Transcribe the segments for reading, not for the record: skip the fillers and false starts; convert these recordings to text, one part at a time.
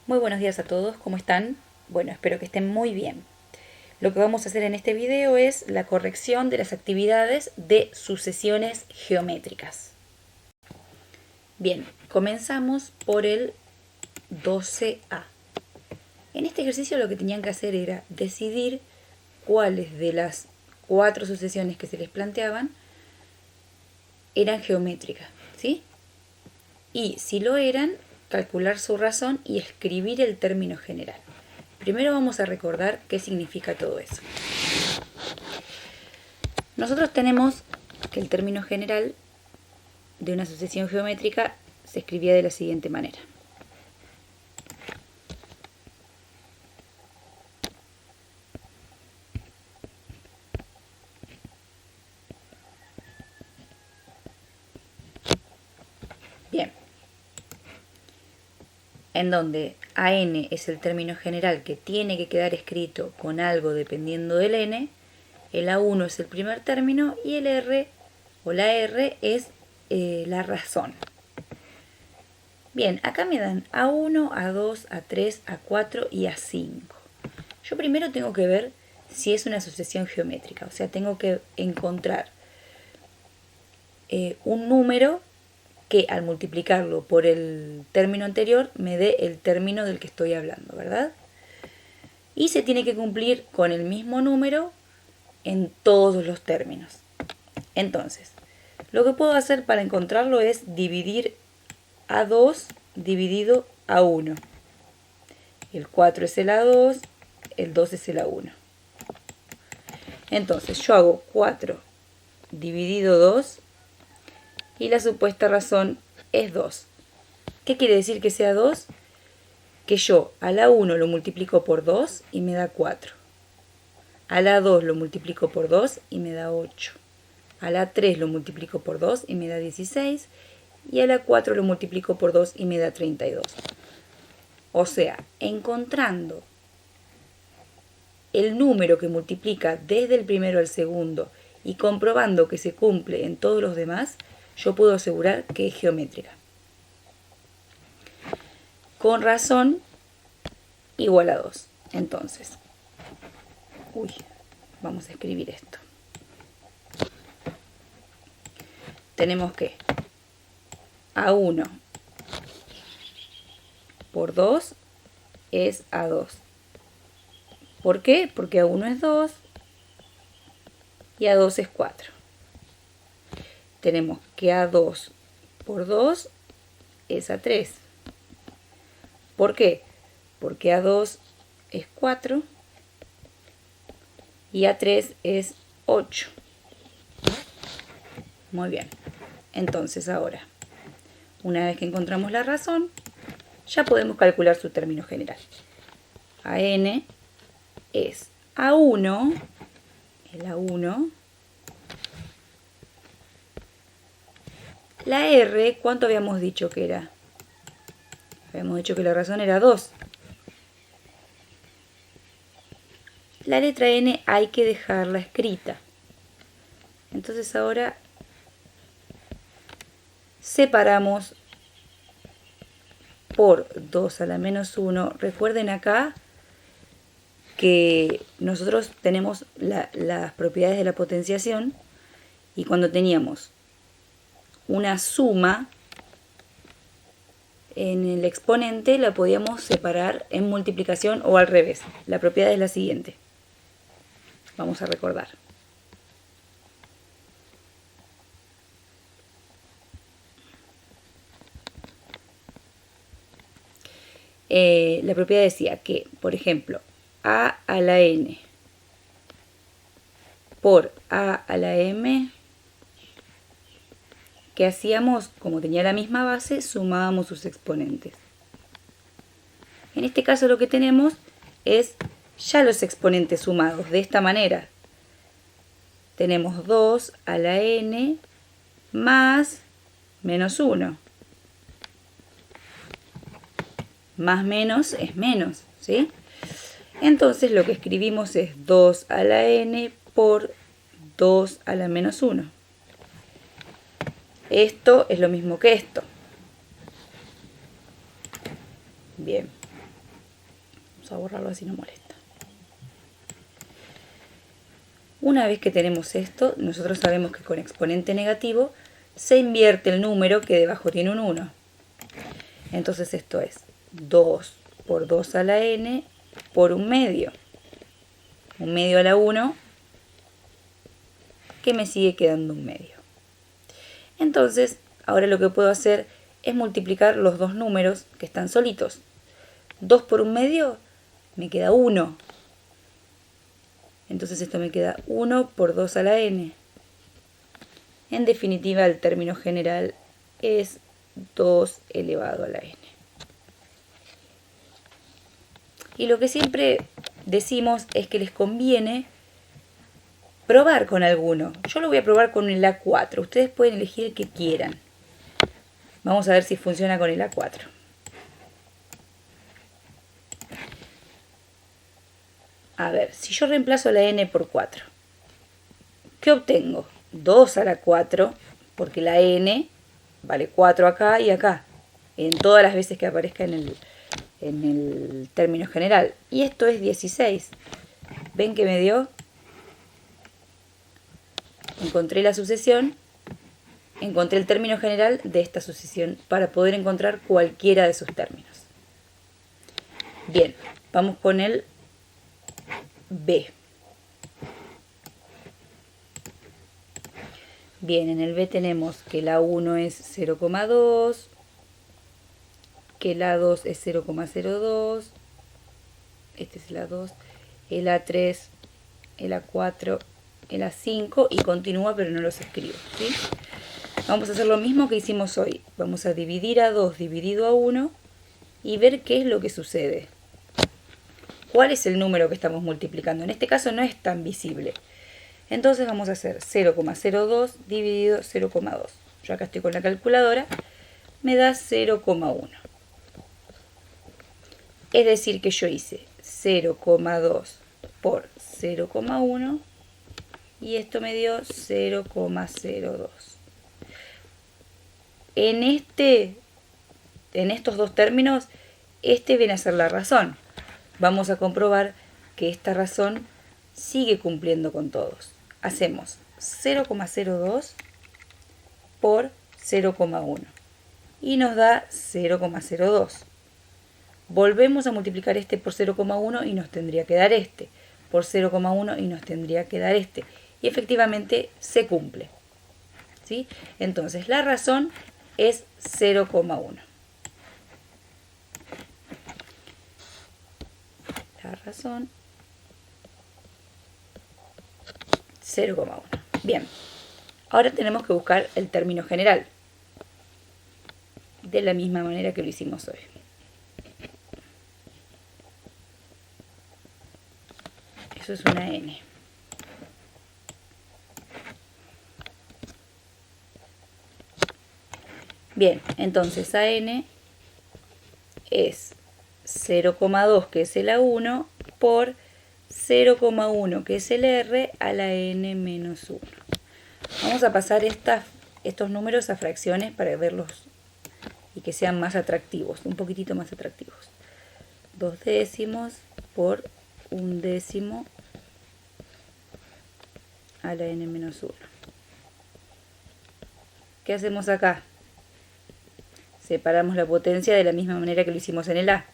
Muy buenos días a todos, ¿cómo están? Bueno, espero que estén muy bien. Lo que vamos a hacer en este video es la corrección de las actividades de sucesiones geométricas. Bien, comenzamos por el 12A. En este ejercicio lo que tenían que hacer era decidir cuáles de las 4 sucesiones que se les planteaban eran geométricas, ¿sí? Y si lo eran, calcular su razón y escribir el término general. Primero vamos a recordar qué significa todo eso. Nosotros tenemos que el término general de una sucesión geométrica se escribía de la siguiente manera. Bien. En donde AN es el término general que tiene que quedar escrito con algo dependiendo del N, el A1 es el primer término y el R o la R es la razón. Bien, acá me dan A1, A2, A3, A4 y A5. Yo primero tengo que ver si es una sucesión geométrica, o sea, tengo que encontrar un número que al multiplicarlo por el término anterior me dé el término del que estoy hablando, ¿verdad? Y se tiene que cumplir con el mismo número en todos los términos. Entonces, lo que puedo hacer para encontrarlo es dividir A2 dividido A1. El 4 es el A2, el 2 es el A1. Entonces, yo hago 4 dividido 2 y la supuesta razón es 2. ¿Qué quiere decir que sea 2? Que yo a la 1 lo multiplico por 2 y me da 4. A la 2 lo multiplico por 2 y me da 8. A la 3 lo multiplico por 2 y me da 16. Y a la 4 lo multiplico por 2 y me da 32. O sea, encontrando el número que multiplica desde el primero al segundo y comprobando que se cumple en todos los demás, yo puedo asegurar que es geométrica. Con razón igual a 2. Entonces, vamos a escribir esto. Tenemos que A1 por 2 es A2. ¿Por qué? Porque A1 es 2 y A2 es 4. Tenemos que A2 por 2 es A3. ¿Por qué? Porque A2 es 4 y A3 es 8. Muy bien. Entonces ahora, una vez que encontramos la razón, ya podemos calcular su término general. AN es A1, el A1. La R, ¿cuánto habíamos dicho que era? Habíamos dicho que la razón era 2. La letra N hay que dejarla escrita. Entonces ahora separamos por 2 a la menos 1. Recuerden acá que nosotros tenemos las propiedades de la potenciación y cuando teníamos una suma en el exponente la podíamos separar en multiplicación o al revés. La propiedad es la siguiente. Vamos a recordar. La propiedad decía que, por ejemplo, a la n por a la m, ¿qué hacíamos? Como tenía la misma base, sumábamos sus exponentes. En este caso lo que tenemos es ya los exponentes sumados. De esta manera tenemos 2 a la n más menos 1. Más menos es menos, ¿sí? Entonces lo que escribimos es 2 a la n por 2 a la menos 1. Esto es lo mismo que esto. Bien. Vamos a borrarlo así no molesta. Una vez que tenemos esto, nosotros sabemos que con exponente negativo se invierte el número que debajo tiene un 1. Entonces esto es 2 por 2 a la n por 1/2. 1/2 a la 1, que me sigue quedando 1/2. Entonces, ahora lo que puedo hacer es multiplicar los dos números que están solitos. 2 por 1/2 me queda 1. Entonces esto me queda 1 por 2 a la n. En definitiva, el término general es 2 elevado a la n. Y lo que siempre decimos es que les conviene probar con alguno. Yo lo voy a probar con el A4. Ustedes pueden elegir el que quieran. Vamos a ver si funciona con el A4. A ver, si yo reemplazo la n por 4, ¿qué obtengo? 2 a la 4, porque la n vale 4 acá y acá, en todas las veces que aparezca en el término general. Y esto es 16. ¿Ven que me dio? Encontré la sucesión, encontré el término general de esta sucesión para poder encontrar cualquiera de sus términos. Bien, vamos con el B. Bien, en el B tenemos que la 1 es 0,2, que la 2 es 0,02, este es la 2, el A3, el A4, el A5 y continúa, pero no los escribo, ¿sí? Vamos a hacer lo mismo que hicimos hoy. Vamos a dividir a 2 dividido a 1 y ver qué es lo que sucede. ¿Cuál es el número que estamos multiplicando? En este caso no es tan visible. Entonces vamos a hacer 0,02 dividido 0,2. Yo acá estoy con la calculadora. Me da 0,1. Es decir que yo hice 0,2 por 0,1 y esto me dio 0,02. En estos dos términos, este viene a ser la razón. Vamos a comprobar que esta razón sigue cumpliendo con todos. Hacemos 0,02 por 0,1 y nos da 0,02. Volvemos a multiplicar este por 0,1 y nos tendría que dar este, por 0,1 y nos tendría que dar este. Y efectivamente se cumple, ¿sí? Entonces la razón es 0,1. La razón 0,1. Bien, ahora tenemos que buscar el término general, de la misma manera que lo hicimos hoy. Eso es una n. Bien, entonces a n es 0,2 que es el A1 por 0,1 que es el R a la n menos 1. Vamos a pasar estos números a fracciones para verlos y que sean más atractivos, un poquitito más atractivos. 2 décimos por 1 décimo a la n menos 1. ¿Qué hacemos acá? Separamos la potencia de la misma manera que lo hicimos en el A.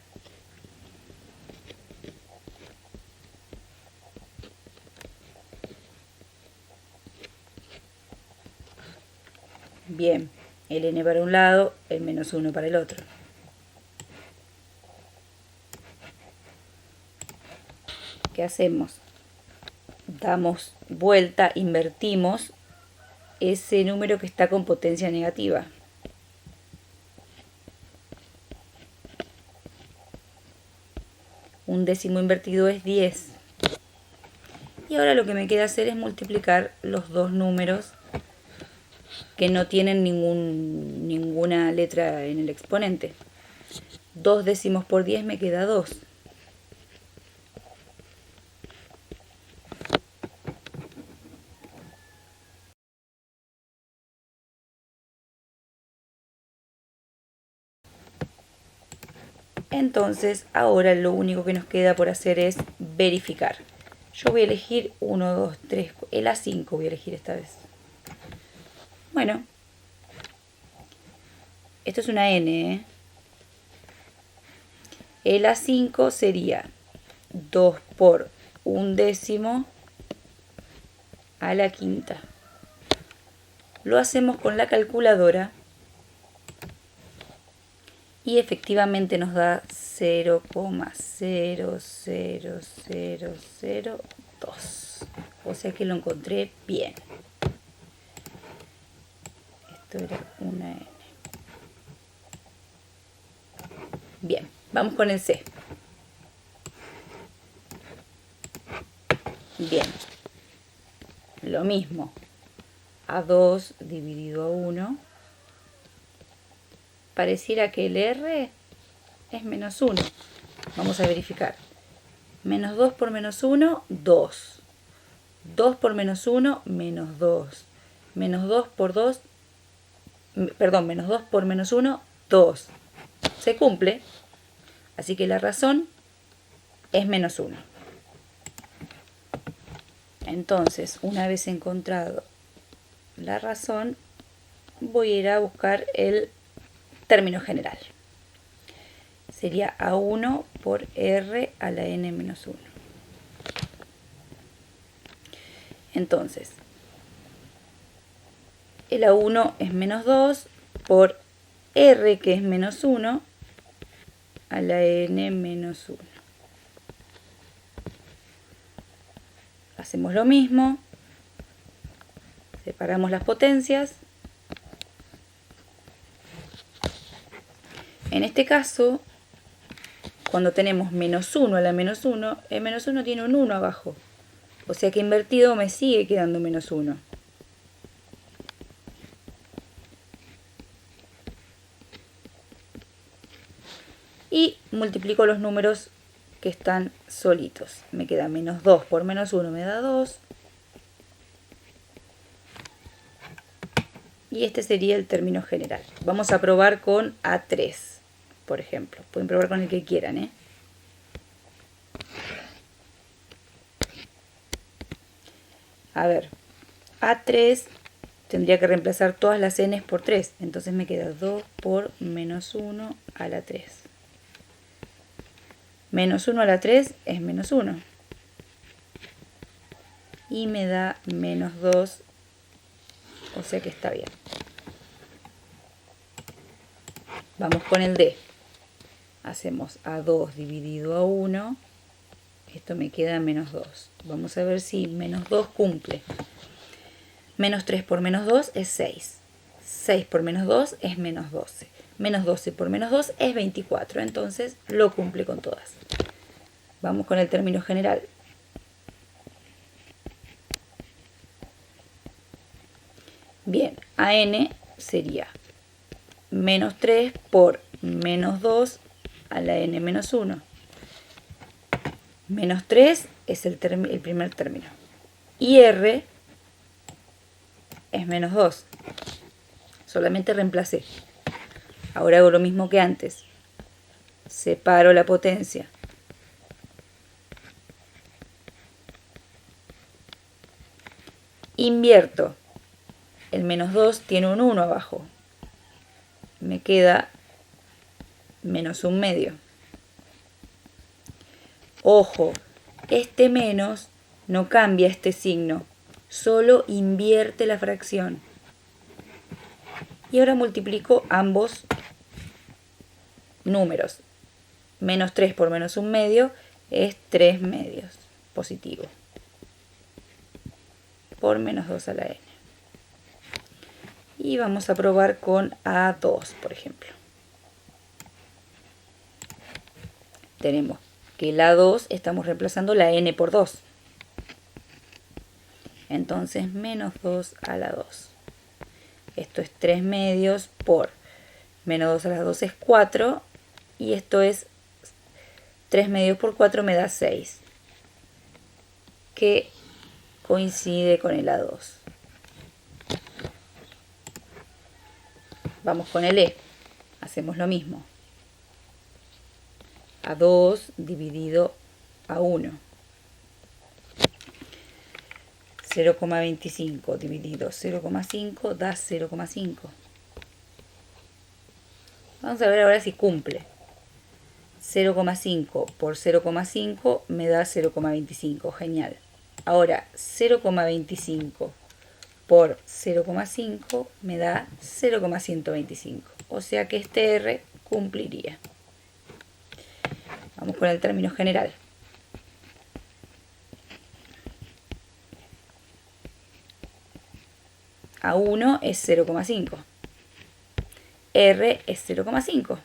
Bien, el n para un lado, el menos 1 para el otro. ¿Qué hacemos? Damos vuelta, invertimos ese número que está con potencia negativa. Un décimo invertido es 10. Y ahora lo que me queda hacer es multiplicar los dos números que no tienen ninguna letra en el exponente. 2 décimos por 10 me queda 2. Entonces ahora lo único que nos queda por hacer es verificar. Yo voy a elegir 1, 2, 3, el A5 voy a elegir esta vez. Bueno, esto es una N, ¿eh? El A5 sería 2 por 1/10 a la quinta. Lo hacemos con la calculadora y efectivamente nos da 0,00002. O sea que lo encontré bien. Esto era una N. Bien, vamos con el C. Bien, lo mismo. A2 dividido a 1. Pareciera que el R es menos 1. Vamos a verificar. Menos 2 por menos 1, 2. 2 por menos 1, menos 2. Menos 2 por 2, perdón, menos 2 por menos 1, 2. Se cumple. Así que la razón es menos 1. Entonces, una vez encontrado la razón, voy a ir a buscar el término general. Sería A1 por R a la N menos 1. Entonces, el A1 es menos 2 por R, que es menos 1, a la N menos 1. Hacemos lo mismo. Separamos las potencias. En este caso, cuando tenemos menos 1 a la menos 1, el menos 1 tiene un 1 abajo. O sea que invertido me sigue quedando menos 1. Y multiplico los números que están solitos. Me queda menos 2 por menos 1 me da 2. Y este sería el término general. Vamos a probar con A3, por ejemplo. Pueden probar con el que quieran, ¿eh? A ver, A3 tendría que reemplazar todas las n por 3. Entonces me queda 2 por menos 1 a la 3. Menos 1 a la 3 es menos 1. Y me da menos 2. O sea que está bien. Vamos con el D. Hacemos A2 dividido a 1. Esto me queda menos 2. Vamos a ver si menos 2 cumple. Menos 3 por menos 2 es 6. 6 por menos 2 es menos 12. Menos 12 por menos 2 es 24. Entonces lo cumple con todas. Vamos con el término general. Bien, AN sería menos 3 por menos 2 a la n menos 1. Menos 3 es el primer término. Y R es menos 2. Solamente reemplacé. Ahora hago lo mismo que antes. Separo la potencia. Invierto. El menos 2 tiene un 1 abajo. Me queda menos 1/2. Ojo, este menos no cambia este signo, solo invierte la fracción. Y ahora multiplico ambos números. Menos 3 por menos 1/2 es 3/2 positivo. Por menos 2 a la n. Y vamos a probar con A2, por ejemplo. Tenemos que la 2 estamos reemplazando la n por 2. Entonces menos 2 a la 2. Esto es 3/2 por menos 2 a la 2 es 4. Y esto es 3/2 por 4 me da 6. Que coincide con el A2. Vamos con el E. Hacemos lo mismo. a 2 dividido a 1. 0,25 dividido 0,5 da 0,5. Vamos a ver ahora si cumple. 0,5 por 0,5 me da 0,25. Genial. Ahora 0,25 por 0,5 me da 0,125. O sea que este R cumpliría. Vamos con el término general. A1 es 0,5. R es 0,5.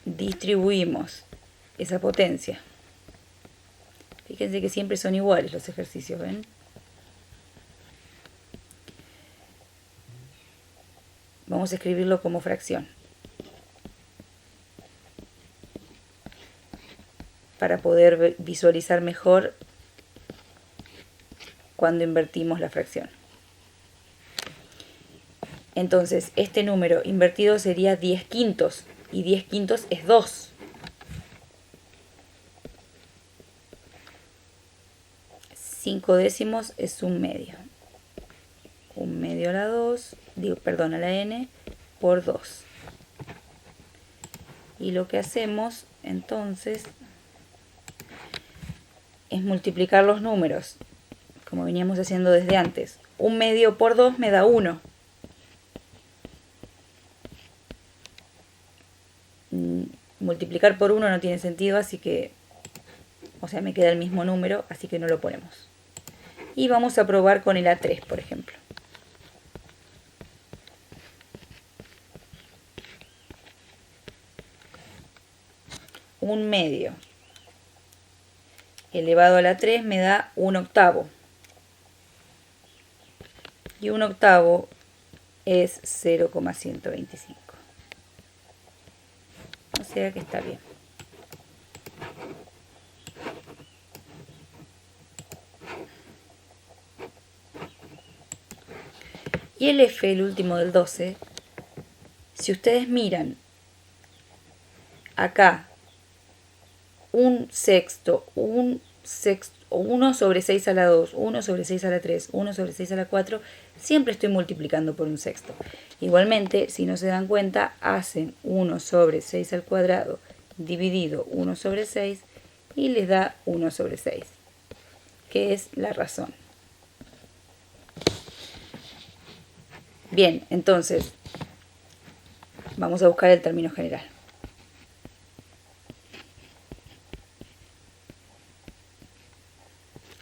Distribuimos esa potencia. Fíjense que siempre son iguales los ejercicios, ¿ven? Vamos a escribirlo como fracción, para poder visualizar mejor cuando invertimos la fracción. Entonces, este número invertido sería 10 quintos, y 10 quintos es 2. 5 décimos es 1 medio. 1 medio a la 2, a la n, por 2. Y lo que hacemos, entonces, es multiplicar los números, como veníamos haciendo desde antes. 1 medio por 2 me da 1. Multiplicar por 1 no tiene sentido, así que, me queda el mismo número, así que no lo ponemos. Y vamos a probar con el A3, por ejemplo. Un medio elevado a la 3 me da 1 octavo. Y 1 octavo es 0,125. O sea que está bien. Y el F, el último del 12, si ustedes miran acá, un sexto, 1 sobre 6 a la 2, 1 sobre 6 a la 3, 1 sobre 6 a la 4, siempre estoy multiplicando por un sexto. Igualmente, si no se dan cuenta, hacen 1 sobre 6 al cuadrado dividido 1 sobre 6 y les da 1 sobre 6, que es la razón. Bien, entonces, vamos a buscar el término general.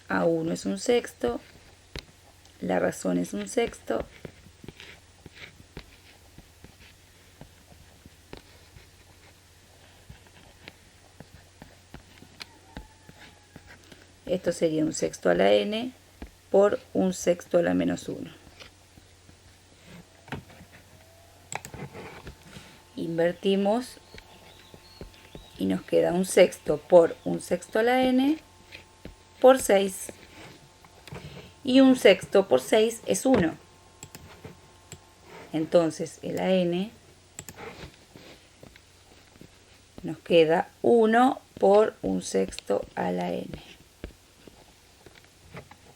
A1 es un sexto, la razón es un sexto, esto sería un sexto a la n por un sexto a la menos 1. Invertimos y nos queda un sexto por un sexto a la n por 6. Y un sexto por 6 es 1. Entonces el AN nos queda 1 por un sexto a la n.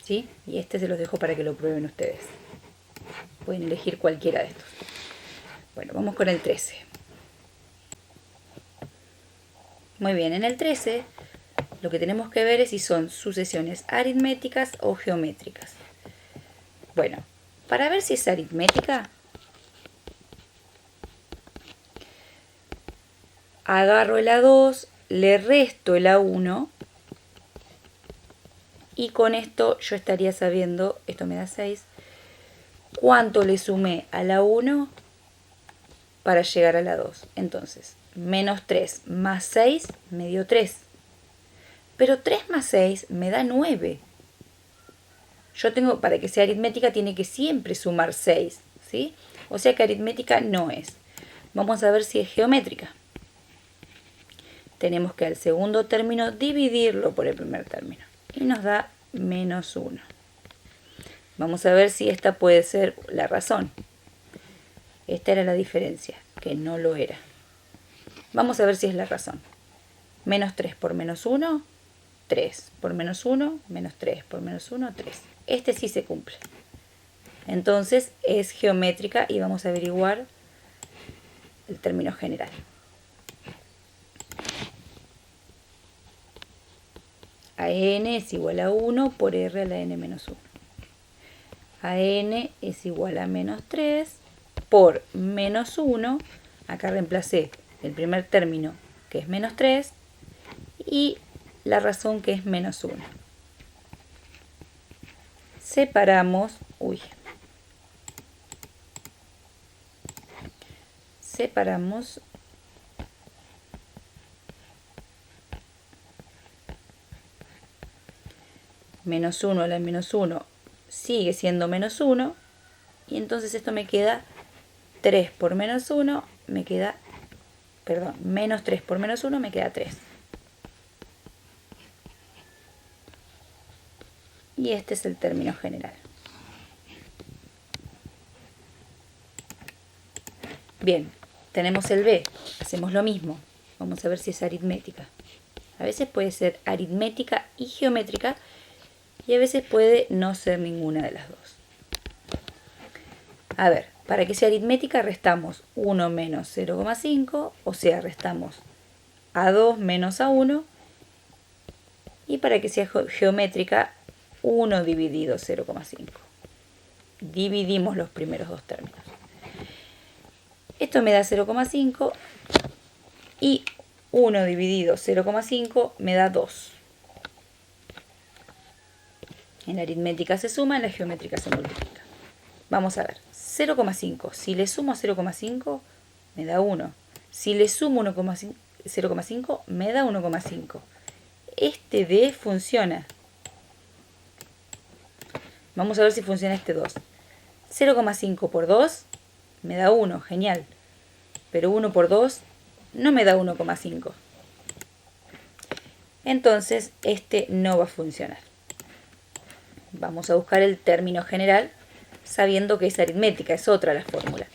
¿Sí? Y este se los dejo para que lo prueben ustedes. Pueden elegir cualquiera de estos. Bueno, vamos con el 13. Muy bien, en el 13 lo que tenemos que ver es si son sucesiones aritméticas o geométricas. Bueno, para ver si es aritmética, agarro el A2, le resto el A1 y con esto yo estaría sabiendo, esto me da 6, cuánto le sumé a la 1 para llegar a la 2. Entonces, menos 3 más 6 me dio 3. Pero 3 más 6 me da 9. Yo tengo, para que sea aritmética, tiene que siempre sumar 6, ¿sí? O sea que aritmética no es. Vamos a ver si es geométrica. Tenemos que al segundo término dividirlo por el primer término. Y nos da menos 1. Vamos a ver si esta puede ser la razón. Esta era la diferencia, que no lo era. Vamos a ver si es la razón. Menos 3 por menos 1, 3 por menos 1, menos 3 por menos 1, 3. Este sí se cumple. Entonces es geométrica y vamos a averiguar el término general. A n es igual a 1 por r a la n menos 1. A n es igual a menos 3 por menos 1. Acá reemplacé el primer término, que es menos 3, y la razón, que es menos 1. Separamos menos 1 a la menos 1 sigue siendo menos 1, y entonces esto me queda 3 por menos 1, menos 3 por menos 1 me queda 3. Y este es el término general. Bien, tenemos el b, hacemos lo mismo. Vamos a ver si es aritmética. A veces puede ser aritmética y geométrica, y a veces puede no ser ninguna de las dos. A ver, para que sea aritmética restamos 1 menos 0,5, o sea, restamos A2 menos A1, y para que sea geométrica, 1 dividido 0,5. Dividimos los primeros dos términos. Esto me da 0,5 y 1 dividido 0,5 me da 2. En la aritmética se suma, en la geométrica se multiplica. Vamos a ver, 0,5. Si le sumo 0,5 me da 1. Si le sumo 0,5 me da 1,5. Este D funciona. Vamos a ver si funciona este 2. 0,5 por 2 me da 1, genial. Pero 1 por 2 no me da 1,5. Entonces este no va a funcionar. Vamos a buscar el término general sabiendo que es aritmética, es otra la fórmula.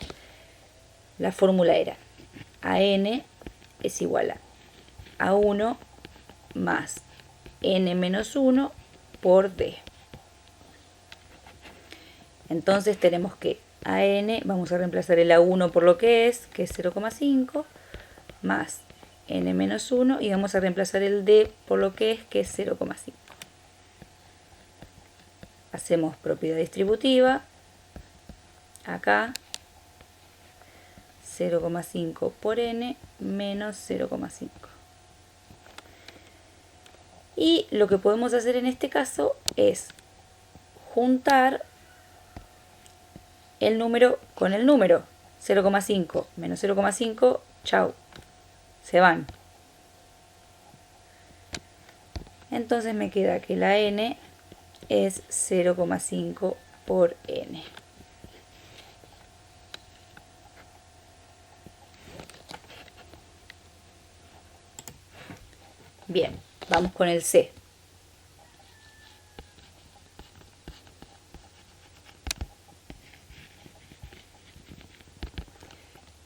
La fórmula era AN es igual a 1 más n menos 1 por d. Entonces tenemos que AN, vamos a reemplazar el A1 por lo que es 0,5, más n menos 1, y vamos a reemplazar el d por lo que es 0,5. Hacemos propiedad distributiva. Acá 0,5 por n menos 0,5. Y lo que podemos hacer en este caso es juntar el número con el número. 0,5 menos 0,5, chau, se van. Entonces me queda que la n es 0,5 por n. Bien, vamos con el C.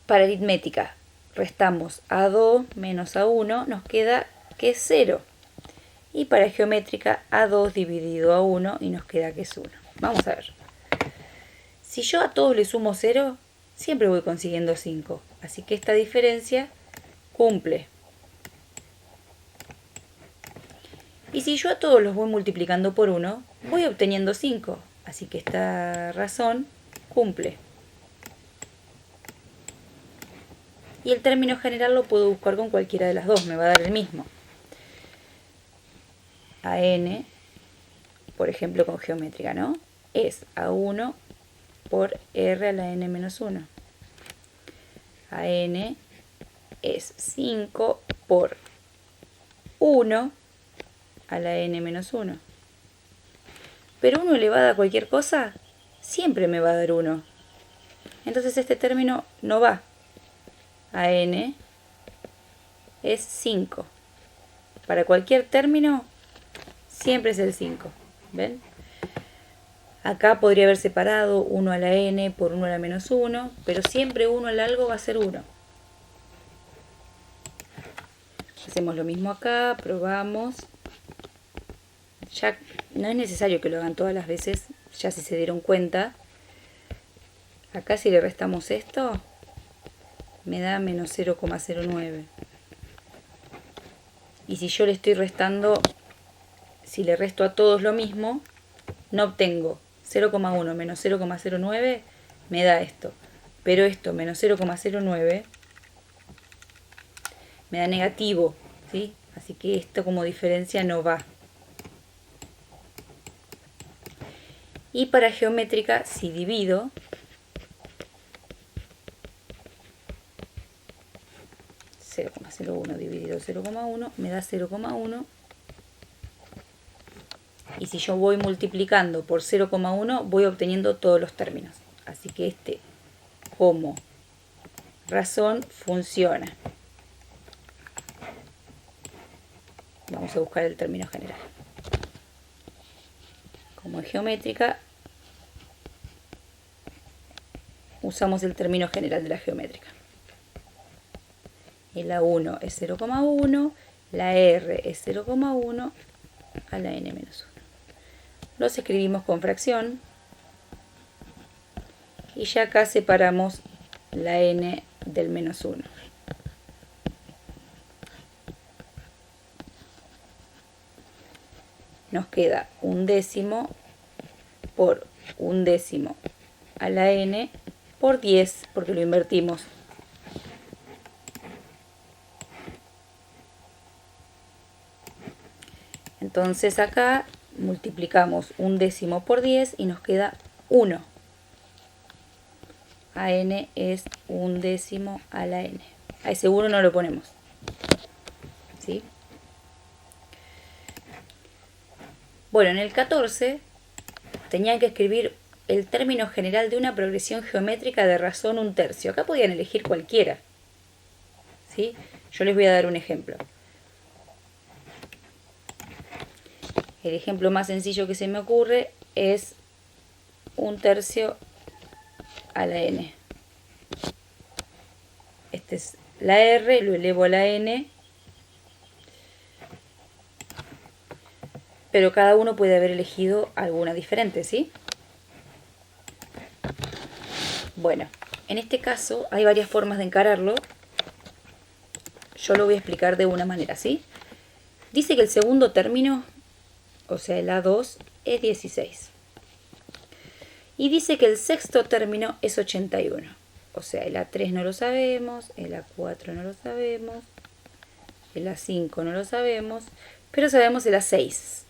Para aritmética, restamos A2 menos A1, nos queda que es 0. Y para geométrica, A2 dividido A1 y nos queda que es 1. Vamos a ver. Si yo a todos le sumo 0, siempre voy consiguiendo 5. Así que esta diferencia cumple. Y si yo a todos los voy multiplicando por 1, voy obteniendo 5. Así que esta razón cumple. Y el término general lo puedo buscar con cualquiera de las dos, me va a dar el mismo. AN, por ejemplo con geométrica, ¿no? Es A1 por R a la N menos 1. AN es 5 por 1 a la N menos 1. Pero 1 elevado a cualquier cosa siempre me va a dar 1. Entonces este término no va. AN es 5. Para cualquier término siempre es el 5. ¿Ven? Acá podría haber separado 1 a la n por 1 a la menos 1, pero siempre 1 al algo va a ser 1. Hacemos lo mismo acá, probamos. Ya no es necesario que lo hagan todas las veces, ya si se dieron cuenta. Acá si le restamos esto, me da menos 0,09. Y si yo le estoy restando, si le resto a todos lo mismo, no obtengo 0,1 menos 0,09, me da esto. Pero esto menos 0,09 me da negativo, ¿sí? Así que esto como diferencia no va. Y para geométrica, si divido, (0,01 dividido 0,1 me da 0,1. Y si yo voy multiplicando por 0,1 voy obteniendo todos los términos. Así que este como razón funciona. Vamos a buscar el término general. Como es geométrica, usamos el término general de la geométrica. La 1 es 0,1, la R es 0,1 a la n menos 1. Los escribimos con fracción y ya acá separamos la n del menos 1. Nos queda 1/10 por 1/10 a la n por 10, porque lo invertimos. Entonces acá multiplicamos 1/10 por 10 y nos queda 1. A n es 1/10 a la n. A ese 1 no lo ponemos, ¿sí? Bueno, en el 14 tenían que escribir el término general de una progresión geométrica de razón 1/3. Acá podían elegir cualquiera, ¿sí? Yo les voy a dar un ejemplo. El ejemplo más sencillo que se me ocurre es 1/3 a la n. Este es la r, lo elevo a la n. Pero cada uno puede haber elegido alguna diferente, ¿sí? Bueno, en este caso hay varias formas de encararlo. Yo lo voy a explicar de una manera, ¿sí? Dice que el segundo término, o sea, el A2, es 16. Y dice que el sexto término es 81. O sea, el A3 no lo sabemos, el A4 no lo sabemos, el A5 no lo sabemos, pero sabemos el A6.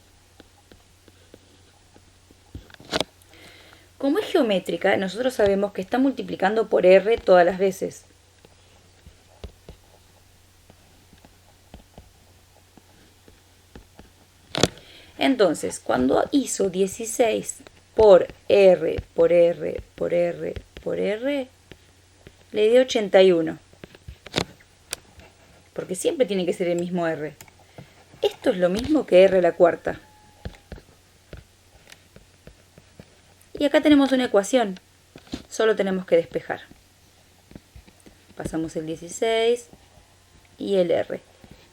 Como es geométrica, nosotros sabemos que está multiplicando por R todas las veces. Entonces, cuando hizo 16 por R, por R, por R, por R, le dio 81. Porque siempre tiene que ser el mismo R. Esto es lo mismo que R a la cuarta. Y acá tenemos una ecuación, solo tenemos que despejar. Pasamos el 16 y el R.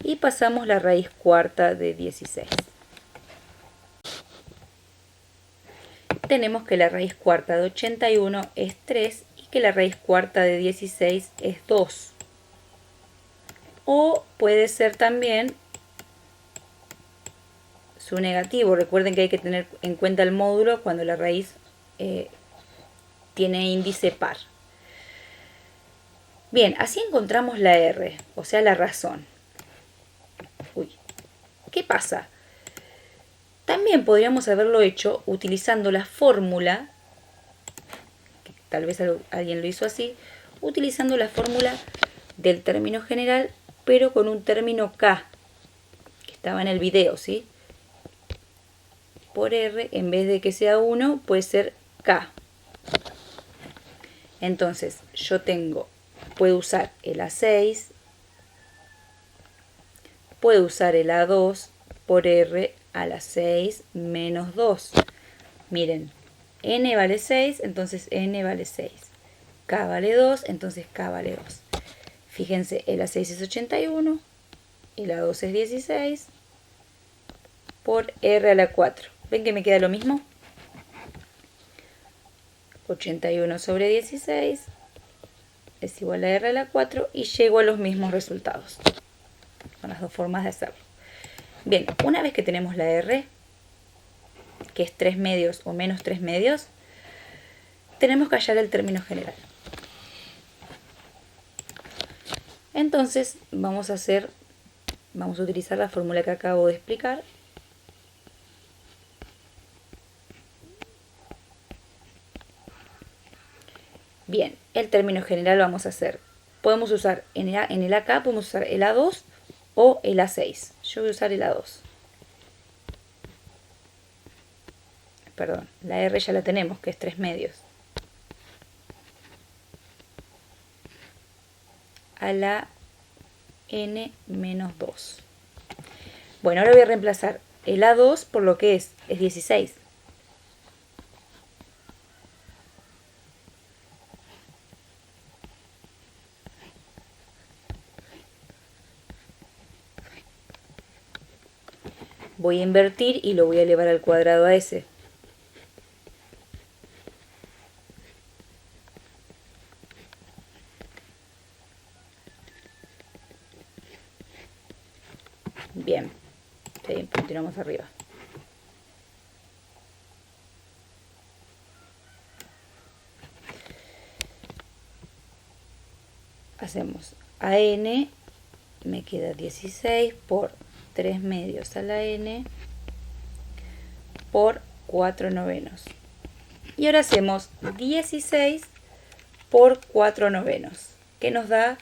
Y pasamos la raíz cuarta de 16. Tenemos que la raíz cuarta de 81 es 3 y que la raíz cuarta de 16 es 2. O puede ser también su negativo. Recuerden que hay que tener en cuenta el módulo cuando la raíz tiene índice par. Bien, así encontramos la R, o sea, la razón. Uy, ¿qué pasa? También podríamos haberlo hecho utilizando la fórmula, que tal vez alguien lo hizo así, utilizando la fórmula del término general, pero con un término K, que estaba en el video, ¿sí? Por R, en vez de que sea 1, puede ser K. Entonces, yo puedo usar el A6, puedo usar el A2 por R a la 6 menos 2. Miren, n vale 6, entonces n vale 6. K vale 2, entonces K vale 2. Fíjense, el A6 es 81, el A2 es 16, por R a la 4. ¿Ven que me queda lo mismo? 81 sobre 16 es igual a R a la 4 y llego a los mismos resultados. Son las dos formas de hacerlo. Bien, una vez que tenemos la R, que es 3 medios o menos 3 medios, tenemos que hallar el término general. Entonces vamos a utilizar la fórmula que acabo de explicar. Bien, el término general vamos a hacer. Podemos usar en el AK, podemos usar el A2 o el A6. Yo voy a usar el A2. Perdón, la R ya la tenemos, que es 3 medios. A la n menos 2. Bueno, ahora voy a reemplazar el A2 por lo que es 16. Voy a invertir y lo voy a elevar al cuadrado a ese. Bien, continuamos arriba. Hacemos a n, me queda 16 por 3 medios a la n por 4 novenos. Y ahora hacemos 16 por 4 novenos, que nos da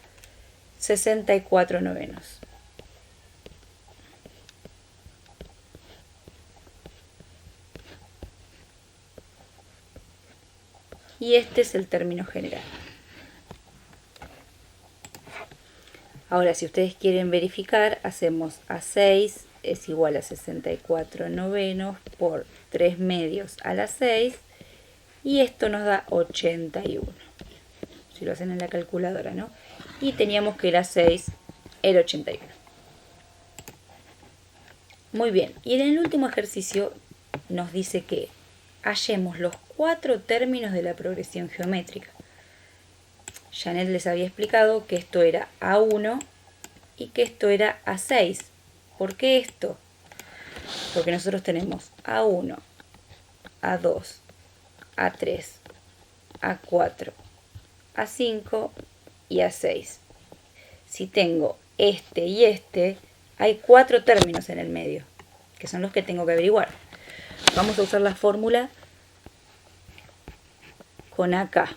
64 novenos. Y este es el término general. Ahora, si ustedes quieren verificar, hacemos A6 es igual a 64 novenos por 3 medios a la 6. Y esto nos da 81. Si lo hacen en la calculadora, ¿no? Y teníamos que el A6 era 81. Muy bien. Y en el último ejercicio nos dice que hallemos los 4 términos de la progresión geométrica. Janet les había explicado que esto era A1 y que esto era A6. ¿Por qué esto? Porque nosotros tenemos A1, A2, A3, A4, A5 y A6. Si tengo este y este, hay 4 términos en el medio, que son los que tengo que averiguar. Vamos a usar la fórmula con AK.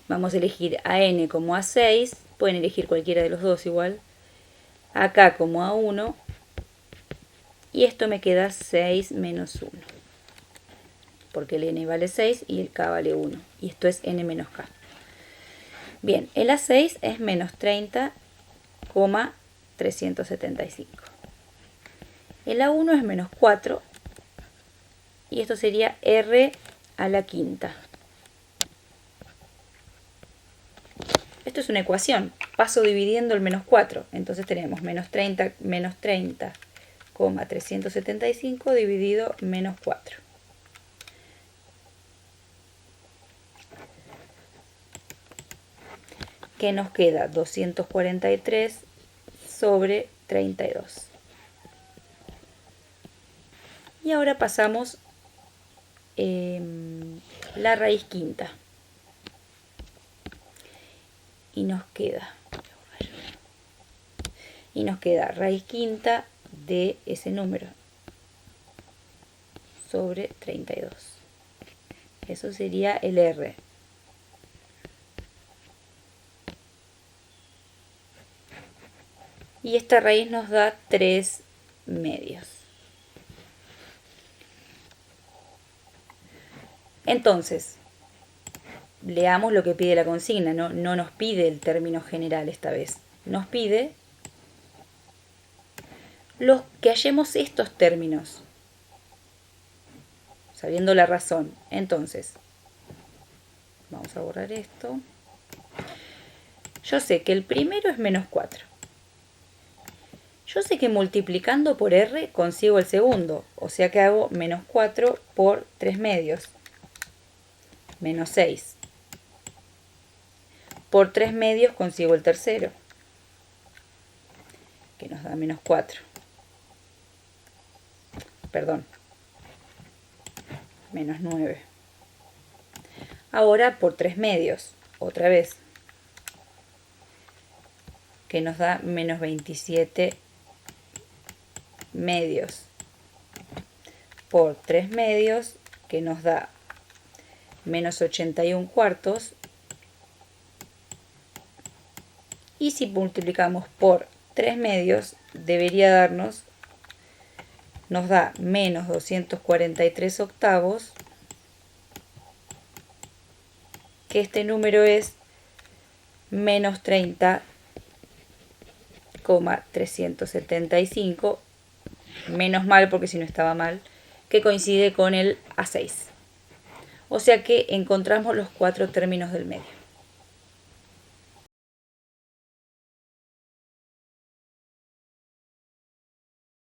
Vamos a elegir a n como A6, pueden elegir cualquiera de los dos igual, acá como A1, y esto me queda 6 menos 1, porque el n vale 6 y el k vale 1, y esto es n menos k. Bien, el A6 es menos 30,375. El A1 es menos 4, y esto sería r a la quinta. Esto es una ecuación. Paso dividiendo el menos 4. Entonces tenemos menos 30,375 dividido menos 4. Que nos queda 243 sobre 32. Y ahora pasamos la raíz quinta. Y nos queda raíz quinta de ese número sobre 32. Eso sería el R. Y esta raíz nos da 3 medios. Entonces, leamos lo que pide la consigna, no nos pide el término general esta vez. Nos pide que hallemos estos términos, sabiendo la razón. Entonces, vamos a borrar esto. Yo sé que el primero es menos 4. Yo sé que multiplicando por r consigo el segundo, o sea que hago menos 4 por 3 medios, menos 6. Por 3 medios consigo el tercero, que nos da menos 4. Perdón, menos 9. Ahora por 3 medios, otra vez, que nos da menos 27 medios por 3 medios, que nos da menos 81 cuartos. Y si multiplicamos por 3 medios, debería darnos, nos da menos 243 octavos, que este número es menos 30,375, menos mal porque si no estaba mal, que coincide con el A6. O sea que encontramos los 4 términos del medio.